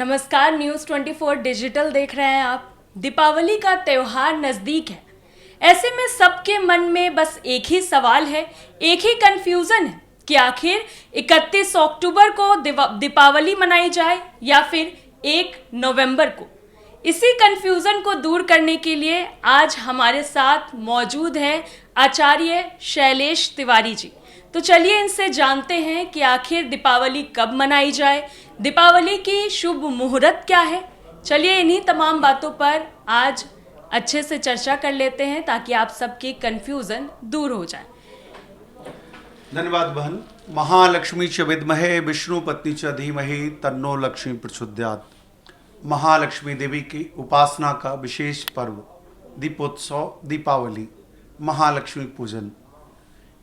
नमस्कार, news 24 digital देख रहे हैं आप। दीपावली का त्यौहार नज़दीक है। ऐसे में सबके मन में बस एक ही सवाल है, एक ही कंफ्यूजन है कि आखिर 31 अक्टूबर को दीपावली मनाई जाए या फिर 1 नवंबर को। इसी कंफ्यूजन को दूर करने के लिए आज हमारे साथ मौजूद हैं आचार्य शैलेश तिवारी जी। तो चलिए इनसे जानते हैं कि आखिर दीपावली कब मनाई जाए, दीपावली की शुभ मुहूर्त क्या है। चलिए इन्हीं तमाम बातों पर आज अच्छे से चर्चा कर लेते हैं ताकि आप सबकी कंफ्यूजन दूर हो जाए। धन्यवाद बहन। महालक्ष्मी च विद्महे विष्णु पत्नी च धीमहि तन्नो लक्ष्मी प्रचोदयात्। महालक्ष्मी देवी की उपासना का विशेष पर्व दीपोत्सव दीपावली महालक्ष्मी पूजन।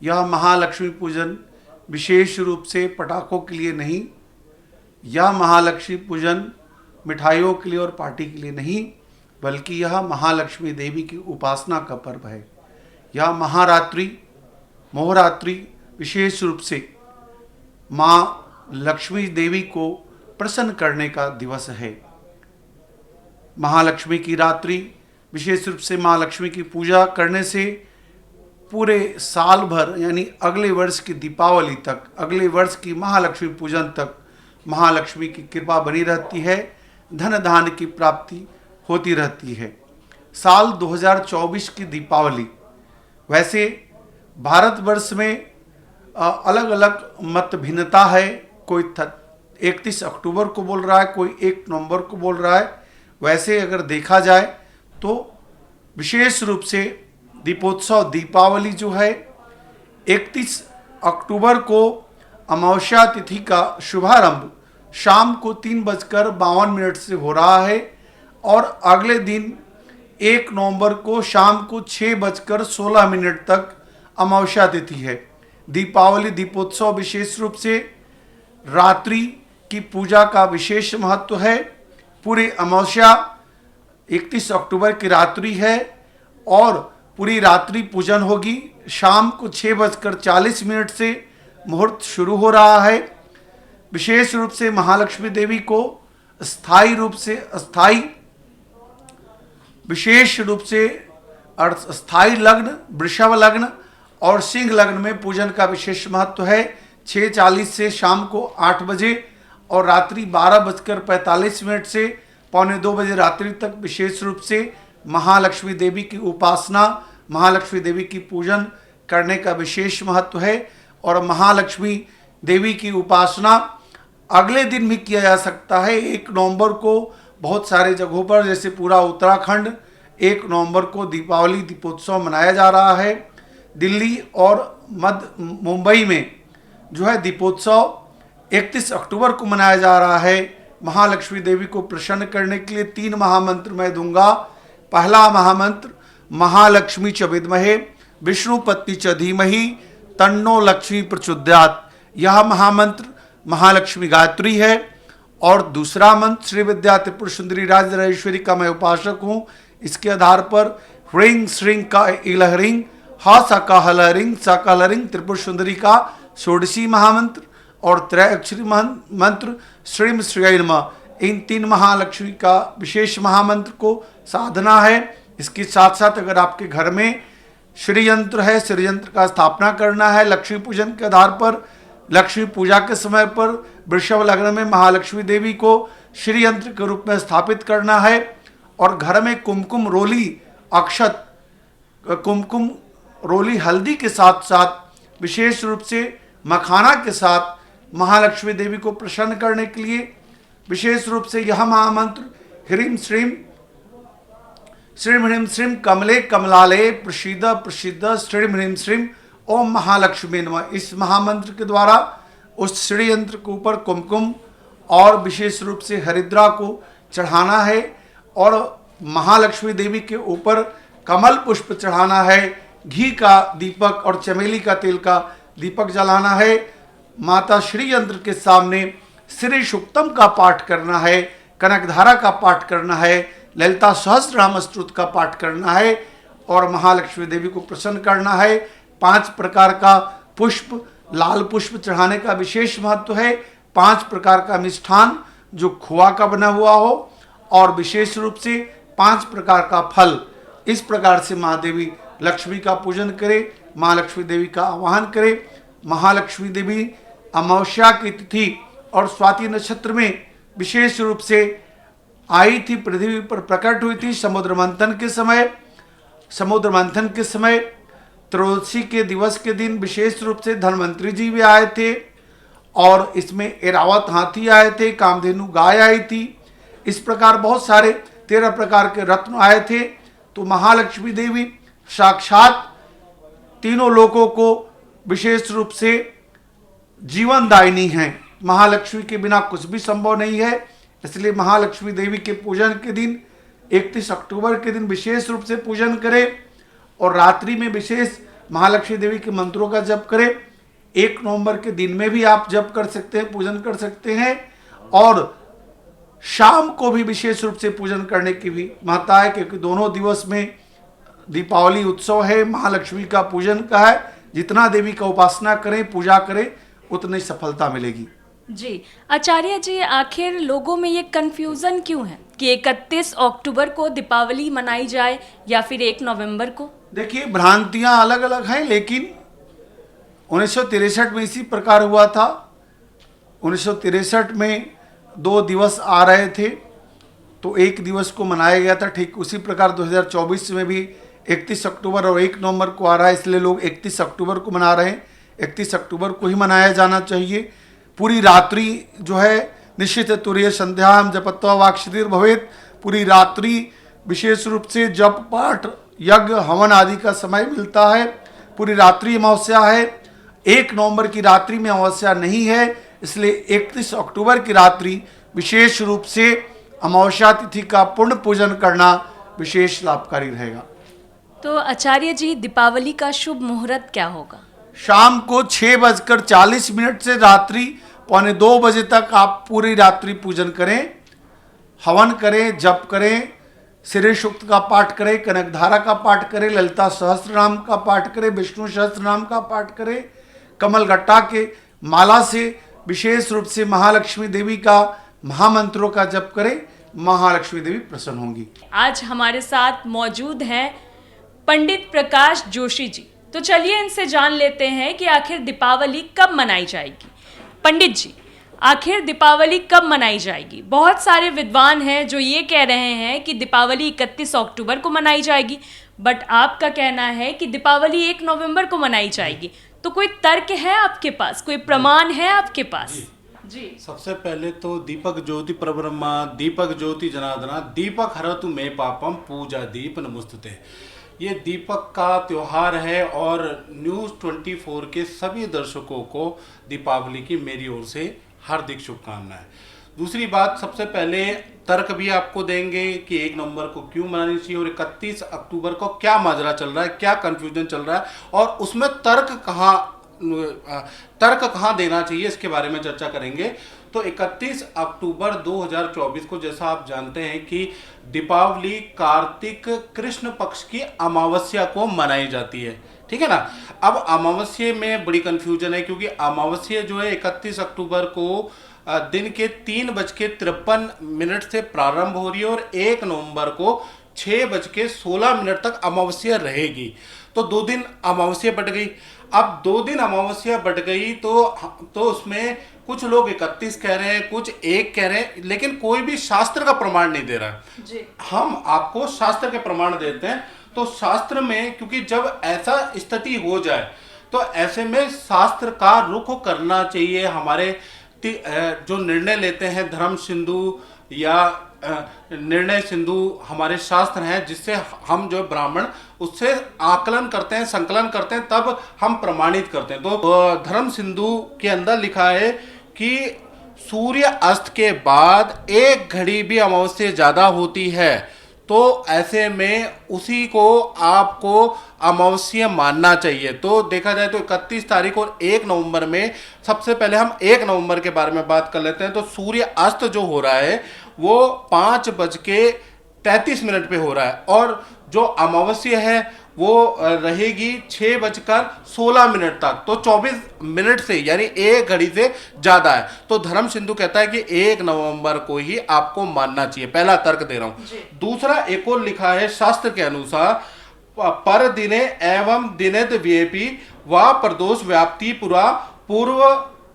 यह महालक्ष्मी पूजन विशेष रूप से पटाखों के लिए नहीं, यह महालक्ष्मी पूजन मिठाइयों के लिए और पार्टी के लिए नहीं, बल्कि यह महालक्ष्मी देवी की उपासना का पर्व है। यह महारात्रि मोहरात्रि विशेष रूप से माँ लक्ष्मी देवी को प्रसन्न करने का दिवस है। महालक्ष्मी की रात्रि विशेष रूप से माँ लक्ष्मी की पूजा करने से पूरे साल भर यानी अगले वर्ष की दीपावली तक, अगले वर्ष की महालक्ष्मी पूजन तक महालक्ष्मी की कृपा बनी रहती है, धन धान्य की प्राप्ति होती रहती है। साल 2024 की दीपावली, वैसे भारतवर्ष में अलग अलग मत भिन्नता है। कोई 31 अक्टूबर को बोल रहा है, कोई 1 नवंबर को बोल रहा है। वैसे अगर देखा जाए तो विशेष रूप से दीपोत्सव दीपावली जो है 31 अक्टूबर को अमावस्या तिथि का शुभारंभ शाम को 3:52 से हो रहा है और अगले दिन 1 नवंबर को शाम को 6:16 तक अमावस्या तिथि है। दीपावली दीपोत्सव विशेष रूप से रात्रि की पूजा का विशेष महत्व है। पूरी अमावस्या 31 अक्टूबर की रात्रि है और पूरी रात्रि पूजन होगी। शाम को 6:40 से मुहूर्त शुरू हो रहा है। विशेष रूप से महालक्ष्मी देवी को विशेष रूप से स्थायी लग्न, वृषभ लग्न और सिंह लग्न में पूजन का विशेष महत्व है। 6:40 से शाम को 8 बजे और रात्रि 12:45 से 1:45 बजे रात्रि तक विशेष रूप से महालक्ष्मी देवी की उपासना, महालक्ष्मी देवी की पूजन करने का विशेष महत्व है। और महालक्ष्मी देवी की उपासना अगले दिन भी किया जा सकता है। 1 नवंबर को बहुत सारे जगहों पर, जैसे पूरा उत्तराखंड 1 नवंबर को दीपावली दीपोत्सव मनाया जा रहा है। दिल्ली और मुंबई में जो है दीपोत्सव 31 अक्टूबर को मनाया जा रहा है। महालक्ष्मी देवी को प्रसन्न करने के लिए 3 महामंत्र मैं दूंगा। पहला महामंत्र महालक्ष्मी च विद्महे विष्णु पत्नी च धीमहि तन्नो लक्ष्मी प्रचोदयात्। यह महामंत्र महालक्ष्मी गायत्री है। और दूसरा मंत्र श्री विद्या त्रिपुर सुंदरी राजराजेश्वरी का मैं उपासक हूँ। इसके आधार पर ह्रीं श्रीं का इलहरिंग हा सा का हलरिंग सा का हलरिंग त्रिपुर सुंदरी का षोडशी महामंत्र और त्रयाक्षरी मंत्र श्रीम श्रीय नमः, इन 3 महालक्ष्मी का विशेष महामंत्र को साधना है। इसके साथ साथ अगर आपके घर में श्री यंत्र है, श्री यंत्र का स्थापना करना है। लक्ष्मी पूजन के आधार पर लक्ष्मी पूजा के समय पर वृषभ लग्न में महालक्ष्मी देवी को श्री यंत्र के रूप में स्थापित करना है। और घर में कुमकुम रोली अक्षत, कुमकुम रोली हल्दी के साथ साथ विशेष रूप से मखाना के साथ महालक्ष्मी देवी को प्रसन्न करने के लिए विशेष रूप से यह महामंत्र ह्रीं श्रीं श्रीं ह्रीं श्रीं कमले कमलालये प्रसीद प्रसिद्ध श्रीं ह्रीं श्रीं ओम महालक्ष्मी नमः। इस महामंत्र के द्वारा उस श्री यंत्र के ऊपर कुमकुम और विशेष रूप से हरिद्रा को चढ़ाना है और महालक्ष्मी देवी के ऊपर कमल पुष्प चढ़ाना है। घी का दीपक और चमेली का तेल का दीपक जलाना है। माता श्री यंत्र के सामने श्री सूक्तम का पाठ करना है, कनकधारा का पाठ करना है, ललिता सहस्रनाम स्तोत्र का पाठ करना है और महालक्ष्मी देवी को प्रसन्न करना है। 5 प्रकार का पुष्प, लाल पुष्प चढ़ाने का विशेष महत्व है। 5 प्रकार का मिष्ठान जो खोआ का बना हुआ हो, और विशेष रूप से 5 प्रकार का फल। इस प्रकार से महादेवी लक्ष्मी का पूजन करें, माँ लक्ष्मी देवी का आवाहन करें। महालक्ष्मी देवी अमावस्या की तिथि और स्वाति नक्षत्र में विशेष रूप से आई थी, पृथ्वी पर प्रकट हुई थी समुद्र मंथन के समय त्रयोदशी के दिवस के दिन विशेष रूप से धन्वंतरी जी भी आए थे, और इसमें एरावत हाथी आए थे, कामधेनु गाय आई थी। इस प्रकार बहुत सारे 13 प्रकार के रत्न आए थे। तो महालक्ष्मी देवी साक्षात तीनों लोकों को विशेष रूप से जीवनदायिनी है। महालक्ष्मी के बिना कुछ भी संभव नहीं है। इसलिए महालक्ष्मी देवी के पूजन के दिन 31 अक्टूबर के दिन विशेष रूप से पूजन करें, और रात्रि में विशेष महालक्ष्मी देवी के मंत्रों का जप करें। 1 नवंबर के दिन में भी आप जप कर सकते हैं, पूजन कर सकते हैं, और शाम को भी विशेष रूप से पूजन करने की भी महत्ता है, क्योंकि दोनों दिवस में दीपावली उत्सव है, महालक्ष्मी का पूजन का है। जितना देवी का उपासना करें, पूजा करें, उतनी सफलता मिलेगी। जी आचार्य जी, आखिर लोगों में ये कंफ्यूजन क्यों है कि 31 अक्टूबर को दीपावली मनाई जाए या फिर 1 नवंबर को? देखिए, भ्रांतियां अलग अलग हैं, लेकिन 1963 में इसी प्रकार हुआ था। 1963 में 2 दिवस आ रहे थे, तो 1 दिवस को मनाया गया था। ठीक उसी प्रकार 2024 में भी 31 अक्टूबर और 1 नवंबर को आ रहा है, इसलिए लोग 31 अक्टूबर को मना रहे हैं। 31 अक्टूबर को ही मनाया जाना चाहिए। पूरी रात्रि जो है निश्चित तुरीय संध्याम जपत्वा वाक्शीतिर भवेत, पूरी रात्रि विशेष रूप से जप पाठ यज्ञ हवन आदि का समय मिलता है। पूरी रात्रि अमावस्या है। 1 नवंबर की रात्रि में अमावस्या नहीं है, इसलिए 31 अक्टूबर की रात्रि विशेष रूप से अमावस्या तिथि का पूर्ण पूजन करना विशेष लाभकारी रहेगा। तो आचार्य जी, दीपावली का शुभ मुहूर्त क्या होगा? शाम को 6:40 से रात्रि 1:45 बजे तक आप पूरी रात्रि पूजन करें, हवन करें, जप करें, श्री सूक्त का पाठ करें, कनकधारा का पाठ करें, ललिता सहस्त्रनाम का पाठ करें, विष्णु सहस्त्रनाम का पाठ करें, कमल गट्टा के माला से विशेष रूप से महालक्ष्मी देवी का महामंत्रों का जप करें। महालक्ष्मी देवी प्रसन्न होंगी। आज हमारे साथ मौजूद हैं पंडित प्रकाश जोशी जी। तो चलिए इनसे जान लेते हैं कि आखिर दीपावली कब मनाई जाएगी। पंडित जी, आखिर दीपावली कब मनाई जाएगी? बहुत सारे विद्वान हैं जो ये कह रहे हैं कि दीपावली 31 अक्टूबर को मनाई जाएगी, बट आपका कहना है कि दीपावली 1 नवंबर को मनाई जाएगी। तो कोई तर्क है आपके पास, कोई प्रमाण है आपके पास? जी सबसे पहले तो दीपक ज्योति परब्रह्मा, दीपक ज्योति जनार्दना, दीपक हरतु मे पापम, पूजा दीप नमोस्तुते। ये दीपक का त्योहार है, और न्यूज़ 24 के सभी दर्शकों को दीपावली की मेरी ओर से हार्दिक शुभकामनाएं। दूसरी बात, सबसे पहले तर्क भी आपको देंगे कि 1 नवंबर को क्यों मनानी चाहिए और 31 अक्टूबर को क्या माजरा चल रहा है, क्या कंफ्यूजन चल रहा है, और उसमें तर्क कहाँ देना चाहिए, इसके बारे में चर्चा करेंगे। तो 31 अक्टूबर 2024 को, जैसा आप जानते हैं कि दीपावली कार्तिक कृष्ण पक्ष की अमावस्या को मनाई जाती है, ठीक है ना। अब अमावस्या में बड़ी कंफ्यूजन है, क्योंकि अमावस्या जो है 31 अक्टूबर को दिन के 3:53 से प्रारंभ हो रही है, और 1 नवंबर को 6:16 तक अमावस्या रहेगी। तो 2 दिन अमावस्या बट गई। अब 2 दिन अमावस्या बट गई तो उसमें कुछ लोग 31 कह रहे हैं, कुछ 1 कह रहे हैं, लेकिन कोई भी शास्त्र का प्रमाण नहीं दे रहा है जी। हम आपको शास्त्र के प्रमाण देते हैं। तो शास्त्र में, क्योंकि जब ऐसा स्थिति हो जाए तो ऐसे में शास्त्र का रुख करना चाहिए। हमारे जो निर्णय लेते हैं धर्म सिंधु या निर्णय सिंधु हमारे शास्त्र हैं, जिससे हम जो ब्राह्मण उससे आकलन करते हैं, संकलन करते हैं, तब हम प्रमाणित करते हैं। तो धर्म सिंधु के अंदर लिखा है कि सूर्य अस्त के बाद 1 घड़ी भी अमावस्या ज्यादा होती है, तो ऐसे में उसी को आपको अमावस्या मानना चाहिए। तो देखा जाए तो 31 तारीख और 1 नवंबर में, सबसे पहले हम 1 नवंबर के बारे में बात कर लेते हैं। तो सूर्य अस्त जो हो रहा है वो 5:33 पे हो रहा है, और जो अमावस्या है वो रहेगी 6:16 तक, तो 24 मिनट से यानी एक घड़ी से ज्यादा है। तो धर्म सिंधु कहता है कि 1 नवंबर को ही आपको मानना चाहिए। पहला तर्क दे रहा हूं। दूसरा एक और लिखा है शास्त्र के अनुसार, पर दिने एवं दिनेद व्यपी व प्रदोष व्याप्ति पुरा पूर्व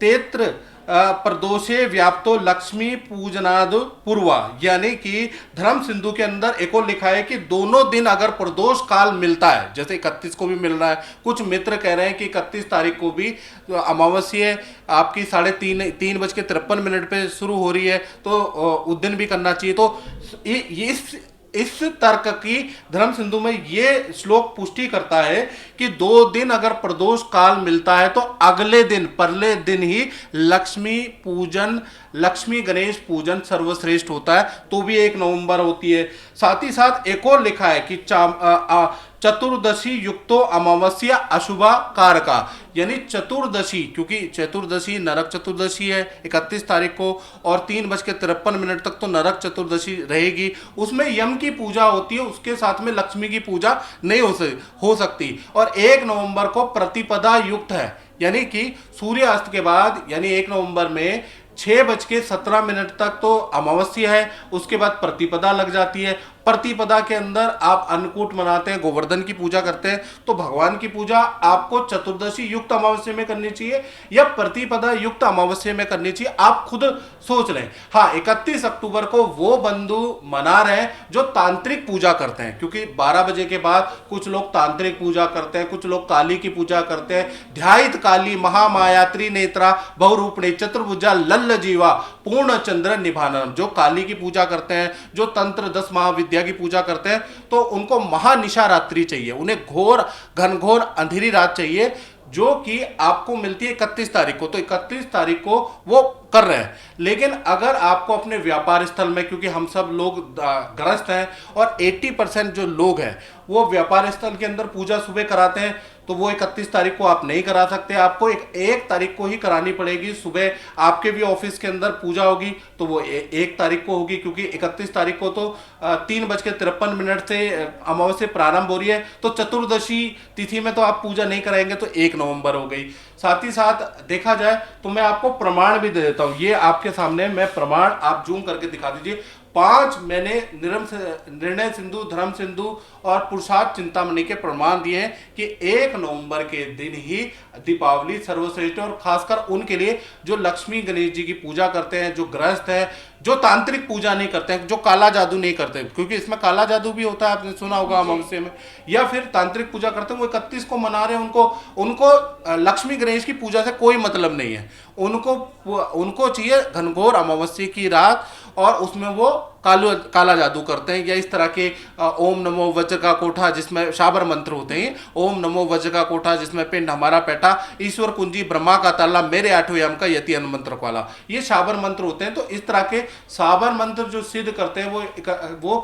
तेत्र प्रदोषे व्याप्तो लक्ष्मी पूजनाद पूर्वा, यानी कि धर्म सिंधु के अंदर एक और लिखा है कि दोनों दिन अगर प्रदोष काल मिलता है, जैसे 31 को भी मिल रहा है, कुछ मित्र कह रहे हैं कि 31 तारीख को भी अमावस्या आपकी 3:53 पे शुरू हो रही है, तो उस दिन भी करना चाहिए। तो इस तर्क की धर्म सिंधु में ये श्लोक पुष्टि करता है कि 2 दिन अगर प्रदोष काल मिलता है तो अगले दिन परले दिन ही लक्ष्मी पूजन, लक्ष्मी गणेश पूजन सर्वश्रेष्ठ होता है, तो भी 1 नवंबर होती है। साथ ही साथ एक और लिखा है कि चतुर्दशी युक्तो अमावस्या अशुभा कारका, यानी चतुर्दशी, क्योंकि चतुर्दशी नरक चतुर्दशी है 31 तारीख को, और 3:53 तक तो नरक चतुर्दशी रहेगी, उसमें यम की पूजा होती है, उसके साथ में लक्ष्मी की पूजा नहीं हो सकती। और 1 नवंबर को प्रतिपदा युक्त है, यानी कि सूर्यास्त के बाद, यानी 1 नवंबर में 6:17 तक तो अमावस्या है, उसके बाद प्रतिपदा लग जाती है। प्रतिपदा के अंदर आप अन्नकूट मनाते हैं, गोवर्धन की पूजा करते हैं, तो भगवान की पूजा आपको चतुर्दशी युक्त अमावस्या में करनी चाहिए या प्रतिपदा युक्त अमावस्या में करनी चाहिए, आप खुद सोच लें। हाँ, 31 अक्टूबर को वो बंधु मना रहे हैं जो तांत्रिक पूजा करते हैं, क्योंकि 12 बजे के बाद कुछ लोग तांत्रिक पूजा करते हैं, कुछ लोग काली की पूजा करते हैं। ध्यायित काली महामाया त्रिनेत्रा बहुरूपणे चतुर्भुजा लल्ल जीवा पूर्ण चंद्र निभानम, जो काली की पूजा करते हैं, जो तंत्र 10 महाविद्या की पूजा करते हैं, तो उनको महानिशा रात्रि चाहिए, उन्हें घोर घनघोर अंधेरी रात चाहिए, जो कि आपको मिलती है 31 तारीख को। तो 31 तारीख को वो कर रहे हैं। लेकिन अगर आपको अपने व्यापार स्थल में, क्योंकि हम सब लोग ग्रस्त हैं और 80% जो लोग हैं वो व्यापार स्थल के अंदर पूजा सुबह कराते हैं, तो वो 31 तारीख को आप नहीं करा सकते, आपको 1 तारीख को ही करानी पड़ेगी। सुबह आपके भी ऑफिस के अंदर पूजा होगी तो वो 1 तारीख को होगी, क्योंकि 31 तारीख को तो 3:53 से अमावस्या प्रारंभ हो रही है, तो चतुर्दशी तिथि में तो आप पूजा नहीं कराएंगे, तो 1 नवंबर हो गई। साथ ही साथ देखा जाए तो मैं आपको प्रमाण भी दे देता हूं, ये आपके सामने मैं प्रमाण, आप जूम करके दिखा दीजिए। 5 मैंने निर्णय सिंधु, धर्म सिंधु और पुरुषार्थ चिंतामणि के प्रमाण दिए हैं कि 1 नवंबर के दिन ही दीपावली सर्वश्रेष्ठ, और खासकर उनके लिए जो लक्ष्मी गणेश जी की पूजा करते हैं, जो गृहस्थ हैं, जो तांत्रिक पूजा नहीं करते हैं, जो काला जादू नहीं करते, क्योंकि इसमें काला जादू भी होता है, आपने सुना होगा अमावस्या में, या फिर तांत्रिक पूजा करते हैं, वो 31 को मना रहे हैं, उनको लक्ष्मी गणेश की पूजा से कोई मतलब नहीं है, उनको चाहिए घनघोर अमावस्या की रात, और उसमें वो काला जादू करते हैं, या इस तरह के ओम नमो वज्र का कोठा जिसमें शाबर मंत्र होते हैं, ओम नमो वज्र का कोठा जिसमें पिंड हमारा पैठा, ईश्वर कुंजी ब्रह्मा का ताला, मेरे 8वें यम का यति अनुमंत्र वाला, ये शाबर मंत्र होते हैं। तो इस तरह के शाबर मंत्र जो सिद्ध करते हैं वो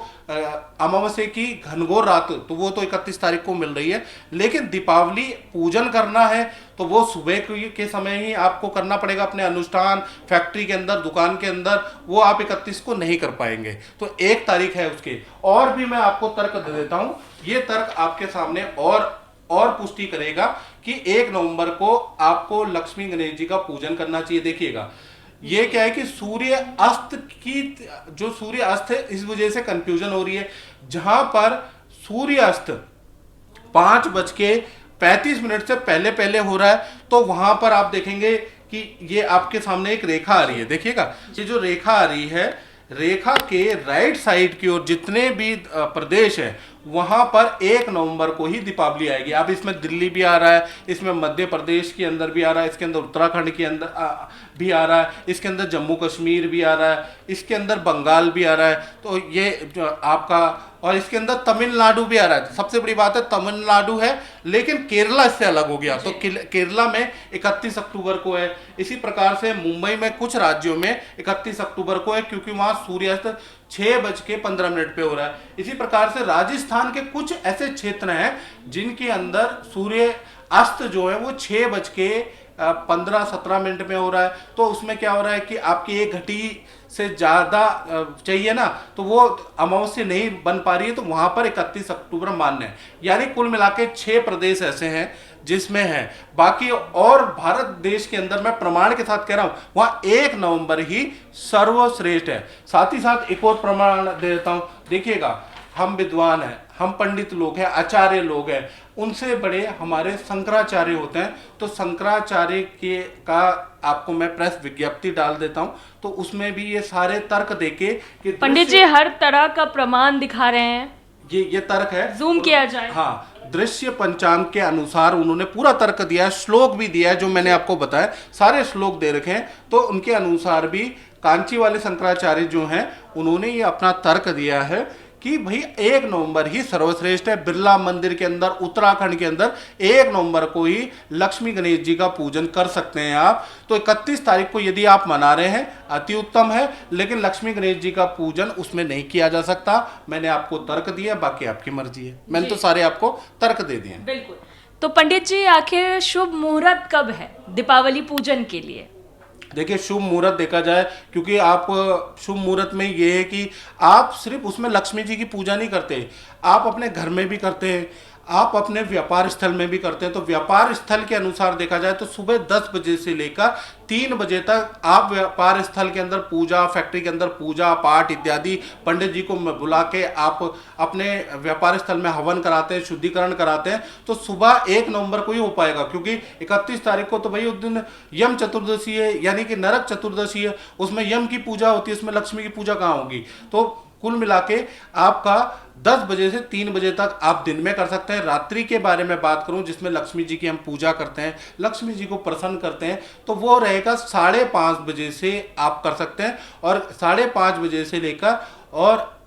अमावस्या की घनघोर रात, तो वो तो 31 तारीख को मिल रही है, लेकिन दीपावली पूजन करना है तो वो सुबह के समय ही आपको करना पड़ेगा, अपने अनुष्ठान फैक्ट्री के अंदर, दुकान के अंदर, वो आप 31 को नहीं कर पाएंगे, तो 1 तारीख है उसके। और भी मैं आपको तर्क दे देता हूं, ये तर्क आपके सामने और पुष्टि करेगा कि 1 नवंबर को आपको लक्ष्मी गणेश जी का पूजन करना चाहिए। देखिएगा, ये क्या है कि सूर्य अस्त है, इस वजह से कंफ्यूजन हो रही है। जहां पर सूर्य अस्त 5:35 से पहले हो रहा है, तो वहां पर आप देखेंगे कि ये आपके सामने एक रेखा आ रही है। देखिएगा, ये जो रेखा आ रही है, रेखा के राइट साइड की ओर जितने भी प्रदेश हैं वहां पर 1 नवंबर को ही दीपावली आएगी। अब इसमें दिल्ली भी आ रहा है, इसमें मध्य प्रदेश के अंदर भी आ रहा है, इसके अंदर उत्तराखंड के अंदर भी आ रहा है, इसके अंदर जम्मू कश्मीर भी आ रहा है, इसके अंदर बंगाल भी आ रहा है, तो ये जो आपका, और इसके अंदर तमिलनाडु भी आ रहा है। सबसे बड़ी बात है तमिलनाडु है, लेकिन केरला इससे अलग हो गया, तो केरला में 31 अक्टूबर को है। इसी प्रकार से मुंबई में कुछ राज्यों में 31 अक्टूबर को है, क्योंकि वहां सूर्यास्त 6:15 पे हो रहा है। इसी प्रकार से राजस्थान के कुछ ऐसे क्षेत्र हैं जिनके अंदर सूर्य अस्त जो है वो 6:15 15-17 मिनट में हो रहा है, तो उसमें क्या हो रहा है कि आपकी 1 घटी से ज़्यादा चाहिए ना, तो वो अमावस्या नहीं बन पा रही है, तो वहाँ पर 31 अक्टूबर मान्य है। यानी कुल मिला के 6 प्रदेश ऐसे हैं जिसमें है, बाकी और भारत देश के अंदर मैं प्रमाण के साथ कह रहा हूँ वहाँ 1 नवंबर ही सर्वश्रेष्ठ है। साथ ही साथ एक और प्रमाण दे देता हूँ, देखिएगा हम विद्वान हैं, हम पंडित लोग हैं, आचार्य लोग हैं, उनसे बड़े हमारे शंकराचार्य होते हैं, तो शंकराचार्य के का आपको मैं प्रेस विज्ञप्ति डाल देता हूं, तो उसमें भी ये सारे तर्क देके कि पंडित जी हर तरह का प्रमाण दिखा रहे हैं, ये तर्क है, जूम किया जाए। हाँ, दृश्य पंचांग के अनुसार उन्होंने पूरा तर्क दिया है, श्लोक भी दिया है जो मैंने आपको बताया, सारे श्लोक दे रखे हैं, तो उनके अनुसार भी कांची वाले शंकराचार्य जो हैं उन्होंने ये अपना तर्क दिया है कि भाई 1 नवंबर ही सर्वश्रेष्ठ है। बिरला मंदिर के अंदर उत्तराखंड के अंदर 1 नवंबर को ही लक्ष्मी गणेश जी का पूजन कर सकते हैं आप। तो 31 तारीख को यदि आप मना रहे हैं अति उत्तम है, लेकिन लक्ष्मी गणेश जी का पूजन उसमें नहीं किया जा सकता। मैंने आपको तर्क दिया, बाकी आपकी मर्जी है, मैंने तो सारे आपको तर्क दे दिए। बिल्कुल। तो पंडित जी आखिर शुभ मुहूर्त कब है दीपावली पूजन के लिए? देखिए शुभ मुहूर्त देखा जाए, क्योंकि आप शुभ मुहूर्त में ये है कि आप सिर्फ उसमें लक्ष्मी जी की पूजा नहीं करते, आप अपने घर में भी करते हैं, आप अपने व्यापार स्थल में भी करते हैं। तो व्यापार स्थल के अनुसार देखा जाए तो सुबह 10 बजे से लेकर 3 बजे तक आप व्यापार स्थल के अंदर पूजा, फैक्ट्री के अंदर पूजा पाठ इत्यादि पंडित जी को बुला के आप अपने व्यापार स्थल में हवन कराते हैं, शुद्धिकरण कराते हैं। तो सुबह 1 नवंबर को ही हो पाएगा, क्योंकि 31 तारीख को तो भाई उस दिन यम चतुर्दशी है, यानी कि नरक चतुर्दशी है, उसमें यम की पूजा होती है, उसमें लक्ष्मी की पूजा कहाँ होगी। तो कुल मिला के आपका 10 बजे से 3 बजे तक आप दिन में कर सकते हैं। रात्रि के बारे में बात करूं जिसमें लक्ष्मी जी की हम पूजा करते हैं, लक्ष्मी जी को प्रसन्न करते हैं, तो वो रहेगा 5:30 बजे से आप कर सकते हैं, और 5:30 बजे से लेकर और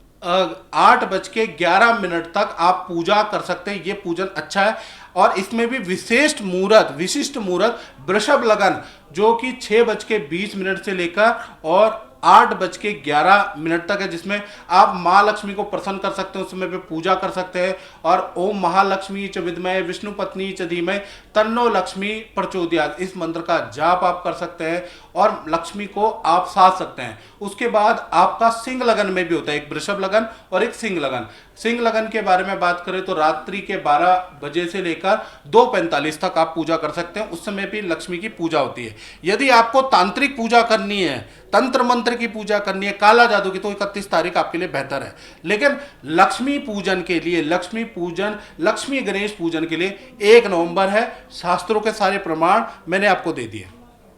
8:11 तक आप पूजा कर सकते हैं। ये पूजन अच्छा है, और इसमें भी विशिष्ट मुहूर्त वृषभ लगन जो कि 6:20 से लेकर और 8:11 तक है, जिसमें आप माँ लक्ष्मी को प्रसन्न कर सकते हैं, उस समय पे पूजा कर सकते हैं। और ओम महालक्ष्मी च विद्महे विष्णु पत्नी च धीमहि तन्नो लक्ष्मी प्रचोदयात्, इस मंत्र का जाप आप कर सकते हैं और लक्ष्मी को आप साध सकते हैं। उसके बाद आपका सिंह लगन में भी होता है, एक वृषभ लगन और एक सिंह लगन। सिंह लगन के बारे में बात करें तो रात्रि के 12 बजे से लेकर 2:45 तक आप पूजा कर सकते हैं, उस समय भी लक्ष्मी की पूजा होती है। यदि आपको तांत्रिक पूजा करनी है, तंत्र मंत्र की पूजा करनी है, काला जादू की, तो 31 तारीख आपके लिए बेहतर है। लेकिन लक्ष्मी पूजन के लिए, लक्ष्मी गणेश पूजन के लिए 1 नवंबर है। शास्त्रों के सारे प्रमाण मैंने आपको दे दिए।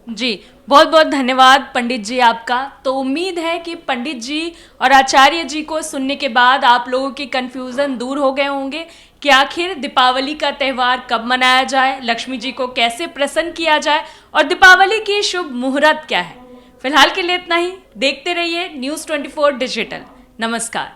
जी बहुत बहुत धन्यवाद पंडित जी आपका। तो उम्मीद है कि पंडित जी और आचार्य जी को सुनने के बाद आप लोगों की कंफ्यूजन दूर हो गए होंगे कि आखिर दीपावली का त्यौहार कब मनाया जाए, लक्ष्मी जी को कैसे प्रसन्न किया जाए और दीपावली की शुभ मुहूर्त क्या है। फिलहाल के लिए इतना ही। देखते रहिए News 24 डिजिटल। नमस्कार।